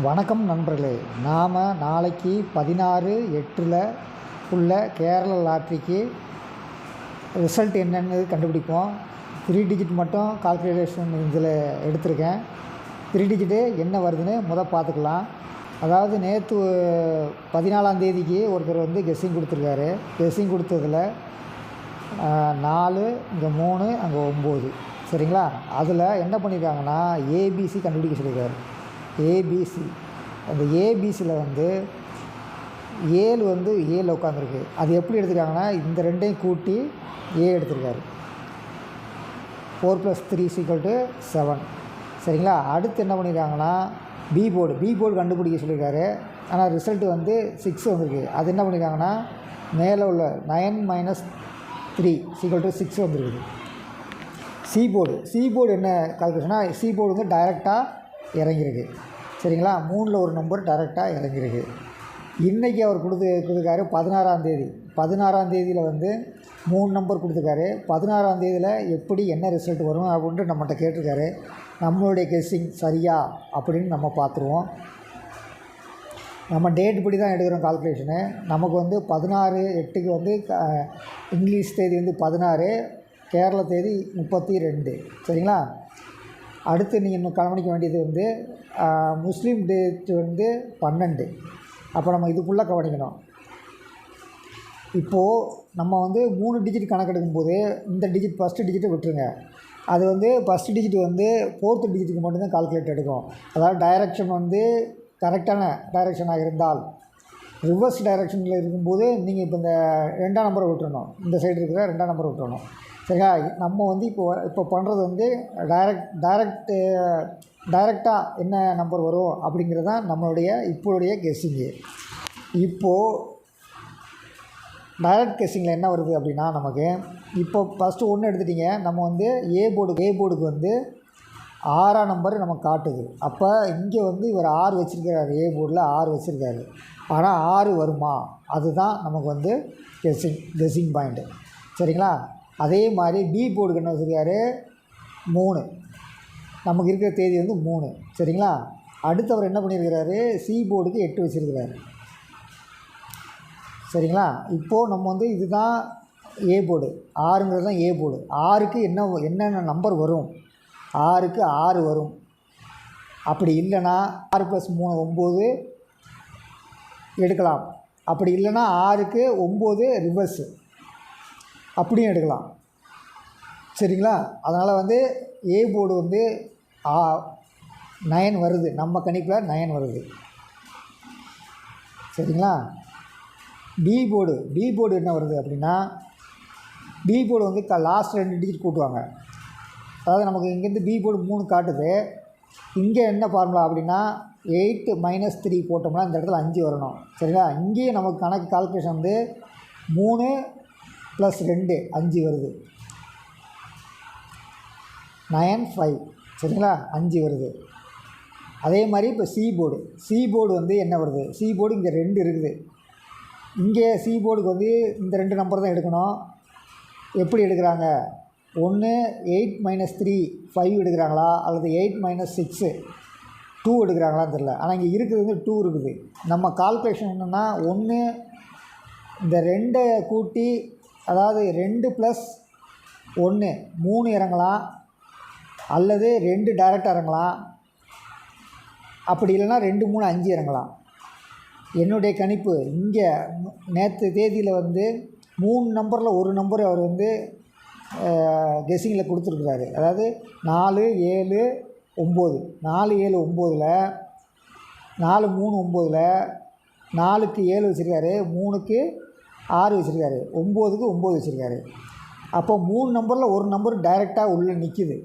வணக்கம் நண்பர்களே, நாம் நாளைக்கு 16/8 உள்ள கேரளா லாட்ரிக்கு ரிசல்ட் என்னென்னு கண்டுபிடிப்போம். 3 டிஜிட் மட்டும் கால்குலேஷன் இதில் எடுத்திருக்கேன். 3 டிஜிட்டு என்ன வருதுன்னு பார்த்துக்கலாம். அதாவது நேற்று 14ஆம் தேதிக்கு ஒருத்தர் கெஸ்ஸிங் கொடுத்துருக்காரு. கெஸ்ஸிங் கொடுத்ததில் 4, இங்கே 3, அங்கே 9. சரிங்களா? அதில் என்ன பண்ணியிருக்காங்கன்னா ஏபிசி கண்டுபிடிக்க சொல்லியிருக்காரு. ஏபிசி, அந்த ஏபிசியில் 7 ஏல உட்காந்துருக்கு. அது எப்படி எடுத்துருக்காங்கன்னா இந்த ரெண்டையும் கூட்டி ஏ எடுத்திருக்காரு. 4 + 3 = 7. சரிங்களா? அடுத்து என்ன பண்ணியிருக்காங்கன்னா பி போர்டு கண்டுபிடிக்க சொல்லியிருக்காரு. ஆனால் ரிசல்ட்டு 6 வந்திருக்கு. அது என்ன பண்ணியிருக்காங்கன்னா மேலே உள்ள 9 - 3 = 6 வந்துருக்குது. சி போர்டு என்ன கால்குலேஷனா, சி போர்டு டைரெக்டாக இறங்கியிருக்கு. சரிங்களா? 3ல் ஒரு நம்பர் டைரெக்டாக இறங்கியிருக்கு. இன்றைக்கி அவர் கொடுத்துருக்காரு 16ஆம் தேதி. 16ஆம் தேதியில் 3 நம்பர் கொடுத்துருக்காரு. 16ஆம் தேதியில் எப்படி என்ன ரிசல்ட் வரும் அப்படின்ட்டு நம்மகிட்ட கேட்டிருக்காரு. நம்மளுடைய கெஸ்ஸிங் சரியா அப்படின்னு நம்ம பார்த்துருவோம். நம்ம டேட் படி தான் எடுக்கிறோம் கால்குலேஷனு. நமக்கு 16/8க்கு இங்கிலீஷ் தேதி 16, கேரளா தேதி 32. சரிங்களா? அடுத்து நீங்கள் இன்னும் கவனிக்க வேண்டியது முஸ்லீம் டேட் 12. அப்போ நம்ம இதுக்குள்ளே கவனிக்கணும். இப்போது நம்ம 3 டிஜிட் கணக்கெடுக்கும்போது இந்த டிஜிட் ஃபஸ்ட்டு டிஜிட்டை விட்டுருங்க. அது ஃபஸ்ட்டு டிஜிட் 4th டிஜிட்டுக்கு மட்டும்தான் கால்குலேட் எடுக்கும். அதாவது டைரெக்ஷன் கரெக்டான டைரெக்ஷனாக இருந்தால். ரிவர்ஸ் டைரெக்ஷனில் இருக்கும்போது நீங்கள் இப்போ இந்த 2ஆம் நம்பரை விட்டுறணும். இந்த சைடு இருக்கிற 2ஆம் நம்பரை விட்டுறணும். சரிங்களா? நம்ம இப்போ பண்ணுறது டைரெக்டாக என்ன நம்பர் வரும் அப்படிங்கிறது தான் நம்மளுடைய இப்போடைய கெஸ்ஸிங்கு. இப்போது டைரக்ட் கெஸ்ஸிங்கில் என்ன வருது அப்படின்னா நமக்கு இப்போ ஃபஸ்ட்டு 1 எடுத்துட்டிங்க. நம்ம ஏ போர்டுக்கு 6ஆம் நம்பர் நமக்கு காட்டுது. அப்போ இங்கே இவர் 6 வச்சுருக்கிறாரு. ஏ போர்டில் 6 வச்சுருக்காரு. ஆனால் 6 வருமா, அதுதான் நமக்கு கெஸ்ஸிங் பாயிண்ட்டு. சரிங்களா? அதே மாதிரி பி போர்டுக்கு என்ன வச்சுருக்காரு 3. நமக்கு இருக்கிற தேதி 3. சரிங்களா? அடுத்தவர் என்ன பண்ணியிருக்கிறாரு சி போர்டுக்கு 8 வச்சுருக்கிறாரு. சரிங்களா? இப்போது நம்ம இதுதான் ஏ போர்டு, 6ங்கிறது தான் ஏ போர்டு. 6க்கு என்னென்ன நம்பர் வரும், 6க்கு 6 வரும். அப்படி இல்லைன்னா 6 + 3 9 எடுக்கலாம். அப்படி இல்லைன்னா 6க்கு 9 ரிவர்ஸு அப்படியும் எடுக்கலாம். சரிங்களா? அதனால் ஏ போர்டு 9 வருது. நம்ம கணிப்பில் 9 வருது. சரிங்களா? பி போர்டு என்ன வருது அப்படின்னா பி போர்டு லாஸ்ட் 2 டிஜிட் கூட்டுவாங்க. அதாவது நமக்கு இங்கேருந்து பி போர்டு 3 காட்டுது. இங்கே என்ன ஃபார்முலா அப்படின்னா 8 - 3 போட்டோம்னா இந்த இடத்துல 5 வரணும். சரிங்களா? இங்கேயும் நமக்கு கணக்கு கால்குலேஷன் 3 + 2 5 வருது. 9 5. சரிங்களா? 5 வருது. அதே மாதிரி இப்போ சி போர்டு என்ன வருது, சி போர்டு இங்கே 2 இருக்குது. இங்கே சி போர்டுக்கு இந்த 2 நம்பர் தான் எடுக்கணும். எப்படி எடுக்கிறாங்க, ஒன்று 8 - 3 5 எடுக்கிறாங்களா, அல்லது 8 - 6 2 எடுக்கிறாங்களான்னு தெரில. ஆனால் இங்கே இருக்கிறது 2 இருக்குது. நம்ம கால்குலேஷன் என்னென்னா ஒன்று இந்த 2 கூட்டி, அதாவது 2 + 1 3 இறங்கலாம், அல்லது 2 டைரெக்டாக இறங்கலாம். அப்படி இல்லைன்னா 2 3 5 இறங்கலாம். என்னுடைய கணிப்பு இங்கே நேற்று தேதியில் 3 நம்பரில் ஒரு நம்பர் அவர் கெஸ்ஸிங்கில் கொடுத்துருக்குறாரு. அதாவது 4 7 9 4 7 9ல் 4 3 9ல் 4க்கு 7 வச்சுருக்காரு, 3க்கு 6 வச்சுருக்காரு, 9க்கு 9 வச்சுருக்காரு. அப்போ 3 நம்பரில் ஒரு நம்பர் டைரெக்டாக உள்ளே நிற்கிது.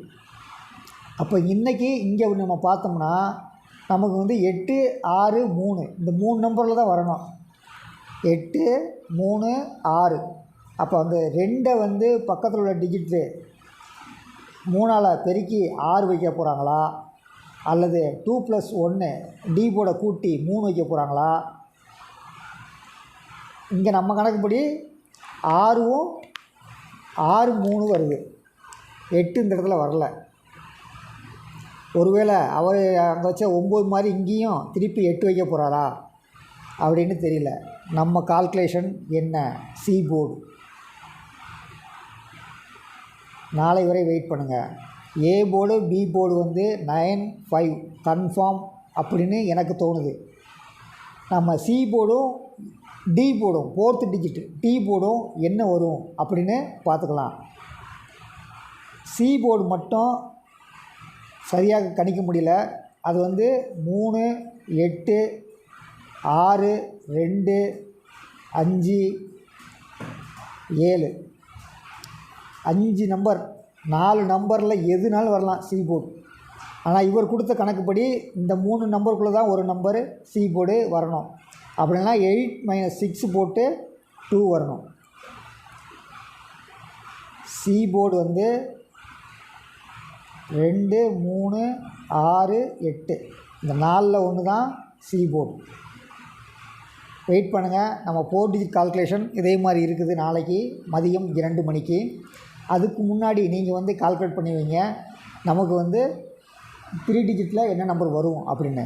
அப்போ இன்றைக்கி இங்கே நம்ம பார்த்தோம்னா நமக்கு 8 6 3 இந்த 3 நம்பரில் தான் வரணும். 8 3 6. அப்போ அந்த 2 பக்கத்தில் உள்ள டிஜிட்டு 3ஆல் பெருக்கி 6 வைக்க போகிறாங்களா, அல்லது 2 + 1 டி போர்டை கூட்டி 3 வைக்க போகிறாங்களா? இங்கே நம்ம கணக்குப்படி 6 3 வருது. 8 இந்த இடத்துல வரல. ஒருவேளை அவர் அங்கே வச்ச 9 மாதிரி இங்கேயும் திருப்பி 8 வைக்க போகிறாரா அப்படின்னு தெரியல. நம்ம கால்குலேஷன் என்ன? C board. நாளை வரை வெயிட் பண்ணுங்கள். ஏ போர்டு பி போர்டு வந்து 9, 5 கன்ஃபார்ம் அப்படின்னு எனக்கு தோணுது. நம்ம சி போர்டும் டி போர்டும் 4th டிஜிட் டி போர்டும் என்ன வரும் அப்படின்னு பார்த்துக்கலாம். சி போர்டு மட்டும் சரியாக கணிக்க முடியல. அது வந்து 3, 8, 6, 2, 5, 7 5 நம்பர், 4 நம்பரில் எதுனாலும் வரலாம் சி போர்டு. ஆனால் இவர் கொடுத்த கணக்குப்படி இந்த 3 நம்பருக்குள்ளே தான் ஒரு நம்பரு சி போர்டு வரணும். அப்படின்னா 8 - 6 போட்டு 2 வரணும். சி போர்டு வந்து 2, 3, 6, 8 இந்த 4ல் ஒன்று தான் சி போர்டு. வெயிட் பண்ணுங்கள். நம்ம 4 டிஜிட் கால்குலேஷன் இதே மாதிரி இருக்குது நாளைக்கு மதியம் 2 மணிக்கு. அதுக்கு முன்னாடி நீங்கள் வந்து கால்குலேட் பண்ணி வைங்க நமக்கு வந்து 3 டிஜிட்டில் என்ன நம்பர் வரும் அப்படின்னு.